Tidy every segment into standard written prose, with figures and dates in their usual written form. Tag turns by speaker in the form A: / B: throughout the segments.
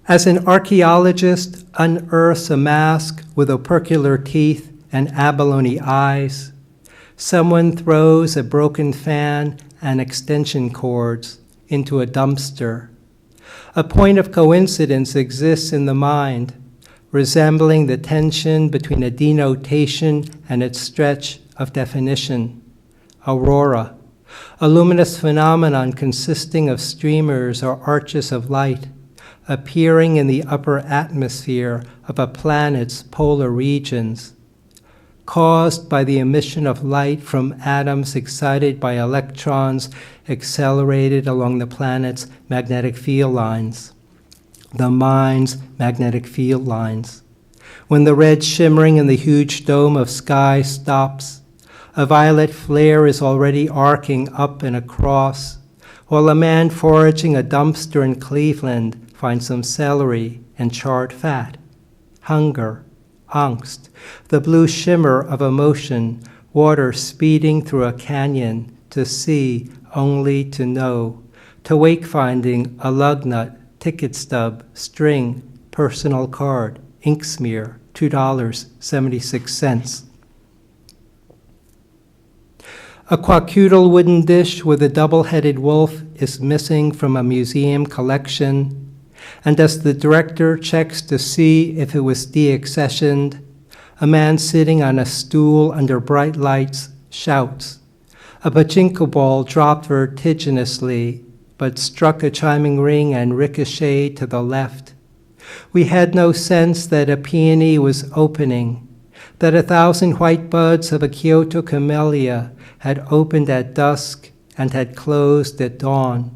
A: As an archaeologist unearths a mask with opercular teeth and abalone eyes, someone throws a broken fan and extension cords into a dumpster. A point of coincidence exists in the mind, resembling the tension between a denotation and its stretch of definition. Aurora, a luminous phenomenon consisting of streamers or arches of light, appearing in the upper atmosphere of a planet's polar regions, caused by the emission of light from atoms excited by electrons accelerated along the planet's magnetic field lines, the mind's magnetic field lines. When the red shimmering in the huge dome of sky stops, a violet flare is already arcing up and across, while a man foraging a dumpster in Cleveland finds some celery and charred fat. Hunger, angst, the blue shimmer of emotion, water speeding through a canyon, to see only to know, to wake finding a lug nut, ticket stub, string, personal card, ink smear, $2.76. A quacudal wooden dish with a double-headed wolf is missing from a museum collection, and as the director checks to see if it was deaccessioned, a man sitting on a stool under bright lights shouts. A pachinko ball dropped vertiginously, but struck a chiming ring and ricocheted to the left. We had no sense that a peony was opening, that 1,000 white buds of a Kyoto camellia had opened at dusk and had closed at dawn.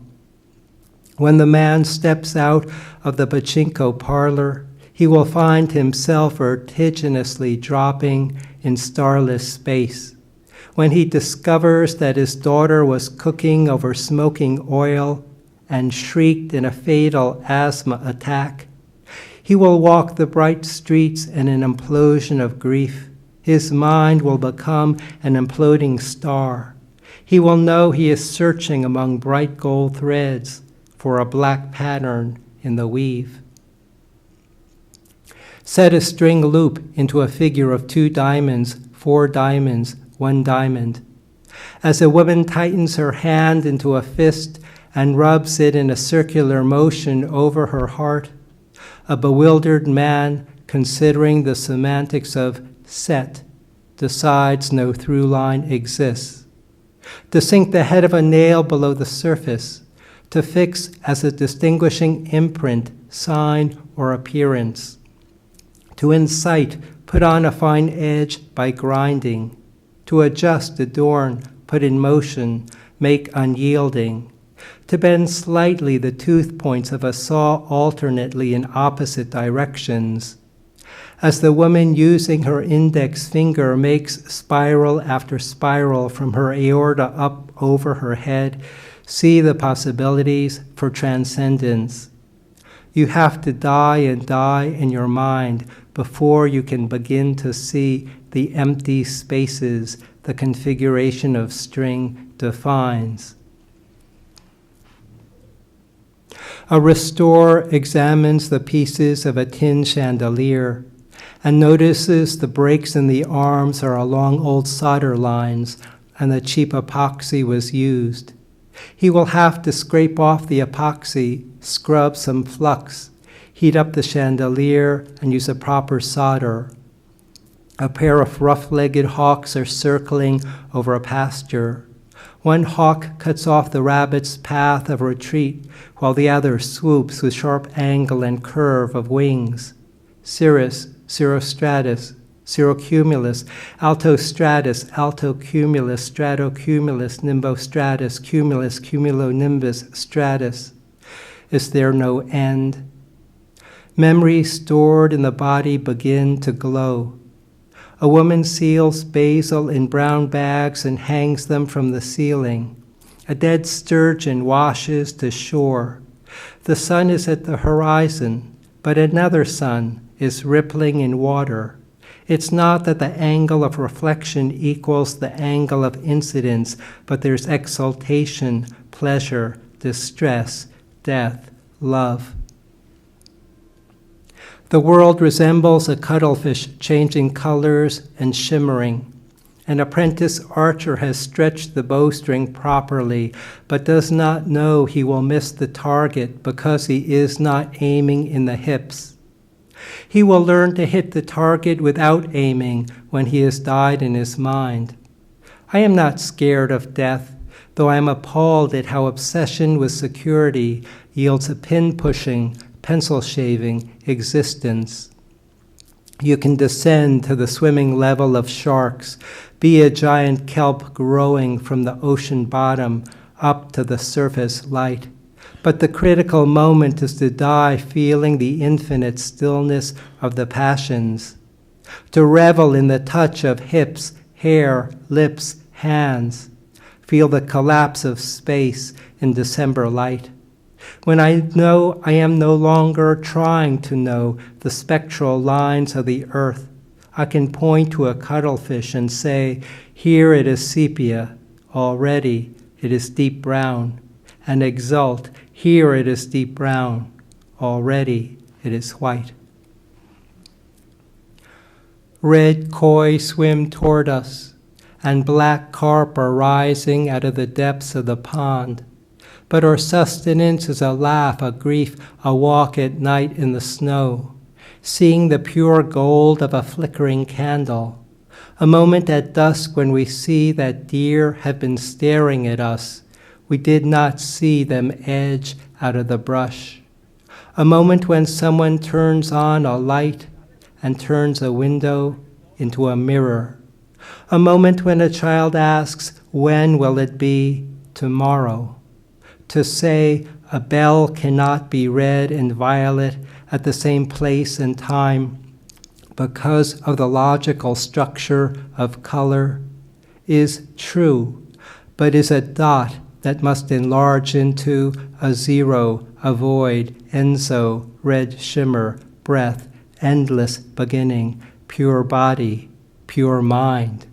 A: When the man steps out of the pachinko parlor, he will find himself vertiginously dropping in starless space. When he discovers that his daughter was cooking over smoking oil and shrieked in a fatal asthma attack, he will walk the bright streets in an implosion of grief. His mind will become an imploding star. He will know he is searching among bright gold threads for a black pattern in the weave. Set a string loop into a figure of 2 diamonds, 4 diamonds, 1 diamond. As a woman tightens her hand into a fist and rubs it in a circular motion over her heart, a bewildered man, considering the semantics of set, decides no through line exists. To sink the head of a nail below the surface, to fix as a distinguishing imprint, sign, or appearance. To incite, put on a fine edge by grinding. To adjust, adorn, put in motion, make unyielding. To bend slightly the tooth points of a saw alternately in opposite directions. As the woman using her index finger makes spiral after spiral from her aorta up over her head, see the possibilities for transcendence. You have to die and die in your mind before you can begin to see the empty spaces the configuration of string defines. A restorer examines the pieces of a tin chandelier and notices the breaks in the arms are along old solder lines and the cheap epoxy was used. He will have to scrape off the epoxy, scrub some flux, heat up the chandelier, and use a proper solder. A pair of rough-legged hawks are circling over a pasture. One hawk cuts off the rabbit's path of retreat, while the other swoops with sharp angle and curve of wings. Cirrus, cirrostratus, cirrocumulus, altostratus, altocumulus, stratocumulus, nimbostratus, cumulus, cumulonimbus, stratus. Is there no end? Memories stored in the body begin to glow. A woman seals basil in brown bags and hangs them from the ceiling. A dead sturgeon washes to shore. The sun is at the horizon, but another sun is rippling in water. It's not that the angle of reflection equals the angle of incidence, but there's exaltation, pleasure, distress, death, love. The world resembles a cuttlefish changing colors and shimmering. An apprentice archer has stretched the bowstring properly, but does not know he will miss the target because he is not aiming in the hips. He will learn to hit the target without aiming when he has died in his mind. I am not scared of death, though I am appalled at how obsession with security yields a pin-pushing, pencil-shaving existence. You can descend to the swimming level of sharks, be a giant kelp growing from the ocean bottom up to the surface light. But the critical moment is to die feeling the infinite stillness of the passions, to revel in the touch of hips, hair, lips, hands, feel the collapse of space in December light. When I know I am no longer trying to know the spectral lines of the earth, I can point to a cuttlefish and say, here it is sepia, already it is deep brown, and exult, here it is deep brown, already it is white. Red koi swim toward us, and black carp are rising out of the depths of the pond. But our sustenance is a laugh, a grief, a walk at night in the snow, seeing the pure gold of a flickering candle, a moment at dusk when we see that deer have been staring at us. We did not see them edge out of the brush. A moment when someone turns on a light and turns a window into a mirror. A moment when a child asks, when will it be tomorrow? To say a bell cannot be red and violet at the same place and time because of the logical structure of color is true, but is a dot that must enlarge into a zero, a void, enzo, red shimmer, breath, endless beginning, pure body, pure mind.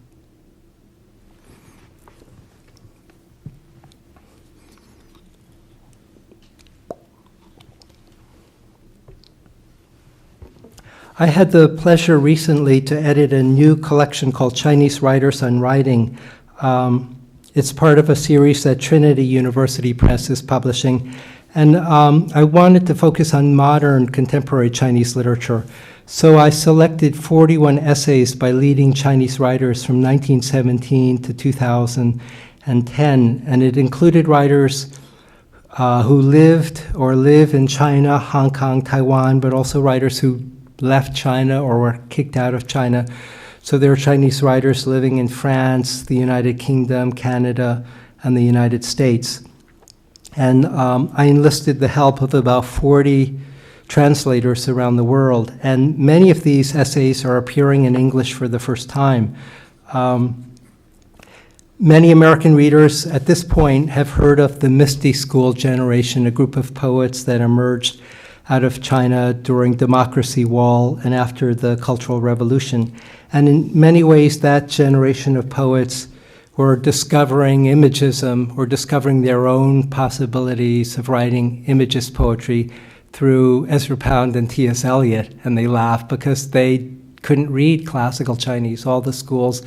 A: I had the pleasure recently to edit a new collection called Chinese Writers on Writing. It's part of a series that Trinity University Press is publishing. And I wanted to focus on modern contemporary Chinese literature. So I selected 41 essays by leading Chinese writers from 1917 to 2010. And it included writers who lived or live in China, Hong Kong, Taiwan, but also writers who left China or were kicked out of China. So there are Chinese writers living in France, the United Kingdom, Canada, and the United States. And I enlisted the help of about 40 translators around the world. And many of these essays are appearing in English for the first time. Many American readers at this point have heard of the Misty School generation, a group of poets that emerged out of China during Democracy Wall and after the Cultural Revolution. And in many ways, that generation of poets were discovering imagism or discovering their own possibilities of writing imagist poetry through Ezra Pound and T.S. Eliot. And they laughed because they couldn't read classical Chinese. All the schools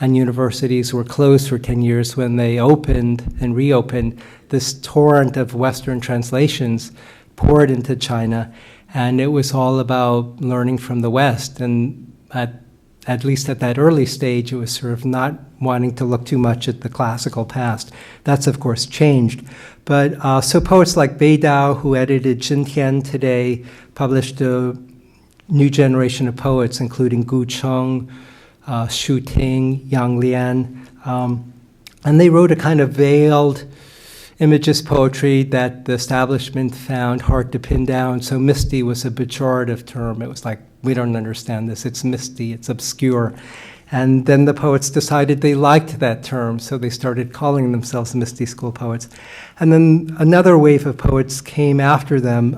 A: and universities were closed for 10 years. When they opened and reopened, this torrent of Western translations poured into China, and it was all about learning from the West. And at least at that early stage, it was sort of not wanting to look too much at the classical past. That's, of course, changed. But so poets like Bei Dao, who edited Zhentian today, published a new generation of poets, including Gu Cheng, Xu Ting, Yang Lian. And they wrote a kind of veiled imagist poetry that the establishment found hard to pin down. So misty was a pejorative term. It was like, we don't understand this. It's misty. It's obscure. And then the poets decided they liked that term, so they started calling themselves Misty School poets. And then another wave of poets came after them,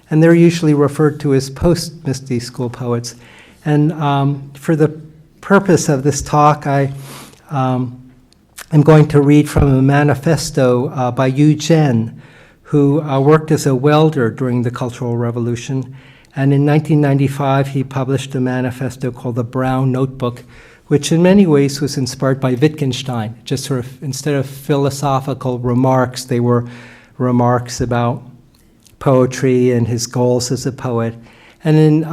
A: and they're usually referred to as post-Misty School poets. And for the purpose of this talk, I'm going to read from a manifesto by Yu Zhen, who worked as a welder during the Cultural Revolution. And in 1995, he published a manifesto called The Brown Notebook, which in many ways was inspired by Wittgenstein. Just sort of, instead of philosophical remarks, they were remarks about poetry and his goals as a poet. And then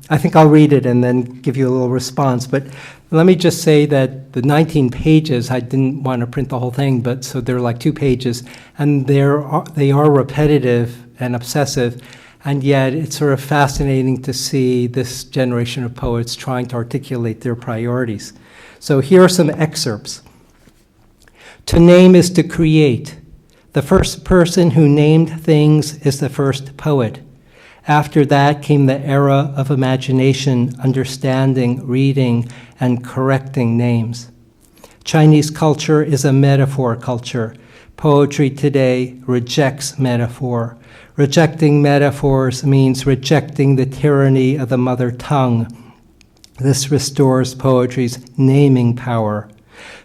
A: I think I'll read it and then give you a little response. But let me just say that the 19 pages, I didn't want to print the whole thing, but so they're like 2 pages, and they are repetitive and obsessive, and yet it's sort of fascinating to see this generation of poets trying to articulate their priorities. So here are some excerpts. To name is to create. The first person who named things is the first poet. After that came the era of imagination, understanding, reading, and correcting names. Chinese culture is a metaphor culture. Poetry today rejects metaphor. Rejecting metaphors means rejecting the tyranny of the mother tongue. This restores poetry's naming power.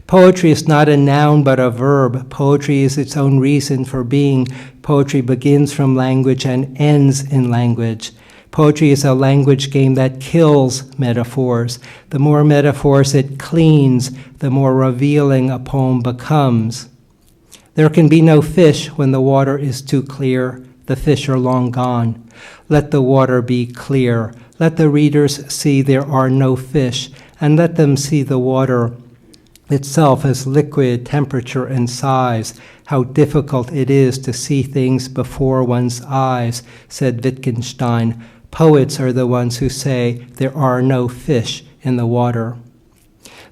A: Poetry is not a noun but a verb. Poetry is its own reason for being. Poetry begins from language and ends in language. Poetry is a language game that kills metaphors. The more metaphors it cleans, the more revealing a poem becomes. There can be no fish when the water is too clear. The fish are long gone. Let the water be clear. Let the readers see there are no fish, and let them see the water itself as liquid, temperature, and size. How difficult it is to see things before one's eyes, said Wittgenstein. Poets are the ones who say there are no fish in the water.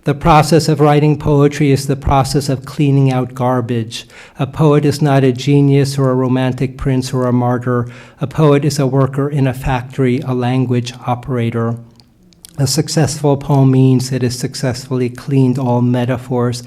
A: The process of writing poetry is the process of cleaning out garbage. A poet is not a genius or a romantic prince or a martyr. A poet is a worker in a factory, a language operator. A successful poem means it has successfully cleaned all metaphors,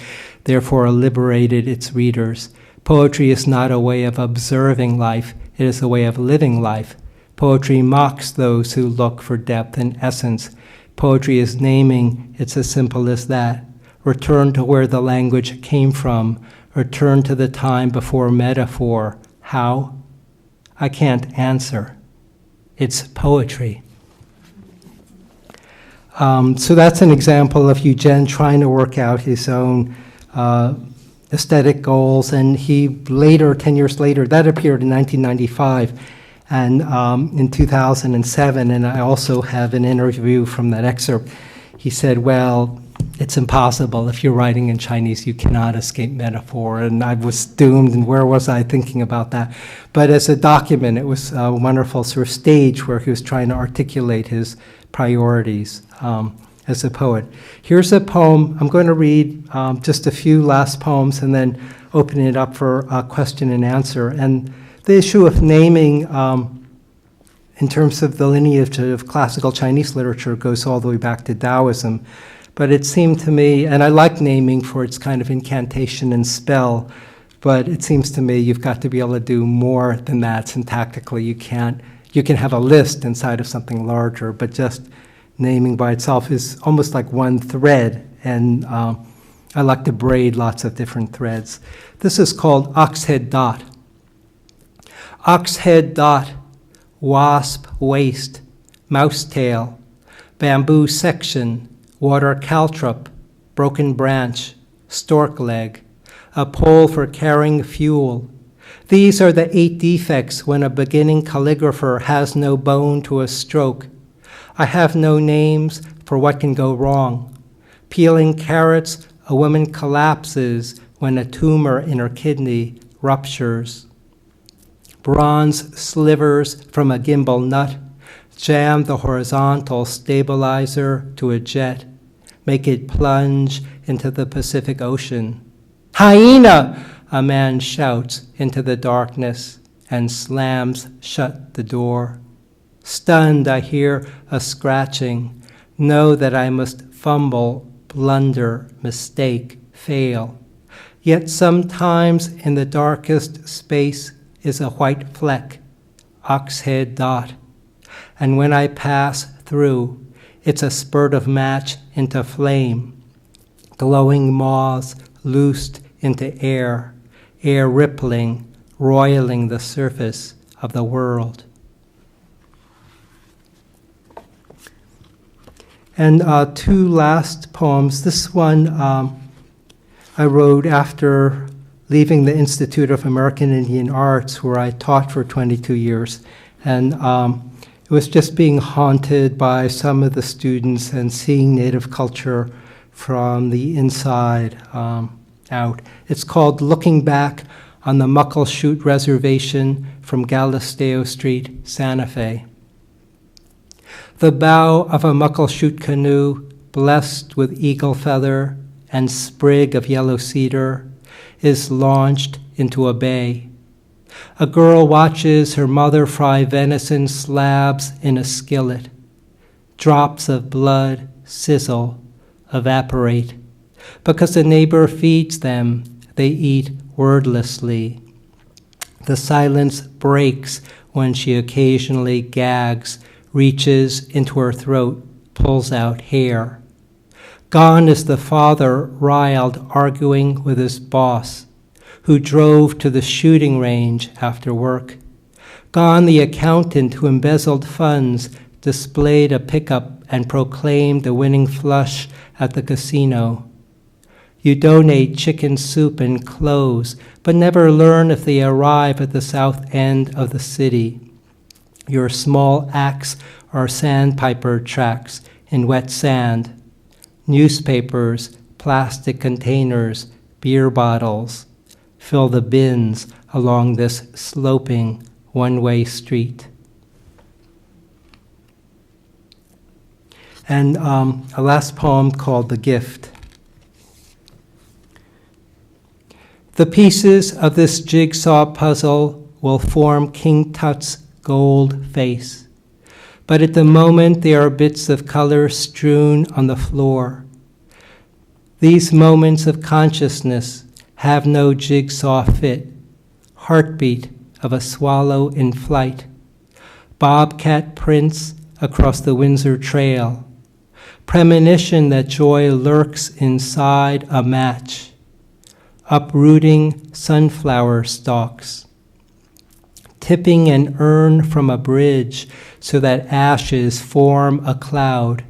A: therefore liberated its readers. Poetry is not a way of observing life, it is a way of living life. Poetry mocks those who look for depth and essence. Poetry is naming, it's as simple as that. Return to where the language came from. Return to the time before metaphor. How? I can't answer. It's poetry. So that's an example of Eugene trying to work out his own aesthetic goals, and he later, 10 years later, that appeared in 1995 and in 2007, and I also have an interview from that excerpt. He said, well, it's impossible. If you're writing in Chinese, you cannot escape metaphor, and I was doomed, and where was I thinking about that? But as a document, it was a wonderful sort of stage where he was trying to articulate his priorities as a poet. Here's a poem. I'm going to read just a few last poems and then open it up for a question and answer. And the issue of naming in terms of the lineage of classical Chinese literature goes all the way back to Taoism. But it seemed to me, and I like naming for its kind of incantation and spell, but it seems to me you've got to be able to do more than that syntactically. You can have a list inside of something larger, but just naming by itself is almost like one thread, and I like to braid lots of different threads. This is called Oxhead Dot. Oxhead dot, wasp waist, mouse tail, bamboo section, water caltrop, broken branch, stork leg, a pole for carrying fuel. These are the 8 defects when a beginning calligrapher has no bone to a stroke. I have no names for what can go wrong. Peeling carrots, a woman collapses when a tumor in her kidney ruptures. Bronze slivers from a gimbal nut, jam the horizontal stabilizer to a jet, make it plunge into the Pacific Ocean. Hyena! A man shouts into the darkness and slams shut the door. Stunned, I hear a scratching, know that I must fumble, blunder, mistake, fail. Yet sometimes in the darkest space is a white fleck, oxhead dot, and when I pass through, it's a spurt of match into flame, glowing moths loosed into air, air rippling, roiling the surface of the world. And two last poems. This one I wrote after leaving the Institute of American Indian Arts, where I taught for 22 years. And it was just being haunted by some of the students and seeing Native culture from the inside out. It's called Looking Back on the Muckleshoot Reservation from Galisteo Street, Santa Fe. The bow of a muckleshoot canoe, blessed with eagle feather and sprig of yellow cedar, is launched into a bay. A girl watches her mother fry venison slabs in a skillet. Drops of blood sizzle, evaporate. Because the neighbor feeds them, they eat wordlessly. The silence breaks when she occasionally gags, reaches into her throat, pulls out hair. Gone is the father, riled, arguing with his boss, who drove to the shooting range after work. Gone the accountant who embezzled funds, displayed a pickup, and proclaimed the winning flush at the casino. You donate chicken soup and clothes, but never learn if they arrive at the south end of the city. Your small acts are sandpiper tracks in wet sand, newspapers, plastic containers, beer bottles. Fill the bins along this sloping one-way street. And a last poem called The Gift. The pieces of this jigsaw puzzle will form King Tut's gold face, but at the moment they are bits of color strewn on the floor. These moments of consciousness have no jigsaw fit, heartbeat of a swallow in flight, bobcat prints across the Windsor Trail, premonition that joy lurks inside a match, uprooting sunflower stalks, tipping an urn from a bridge so that ashes form a cloud,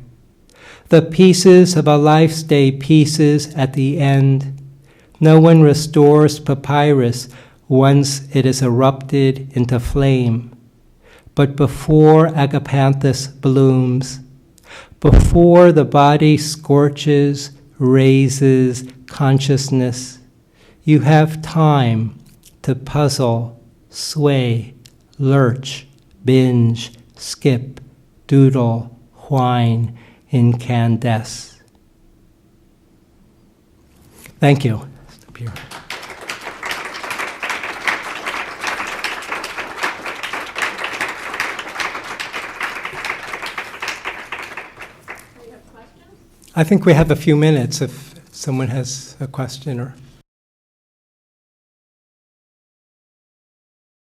A: the pieces of a life's day pieces at the end. No one restores papyrus once it is erupted into flame, but before agapanthus blooms, before the body scorches, raises consciousness, you have time to puzzle, sway, lurch, binge, skip, doodle, whine, incandesce. Thank you. Stop here. I think we have a few minutes if someone has a question or...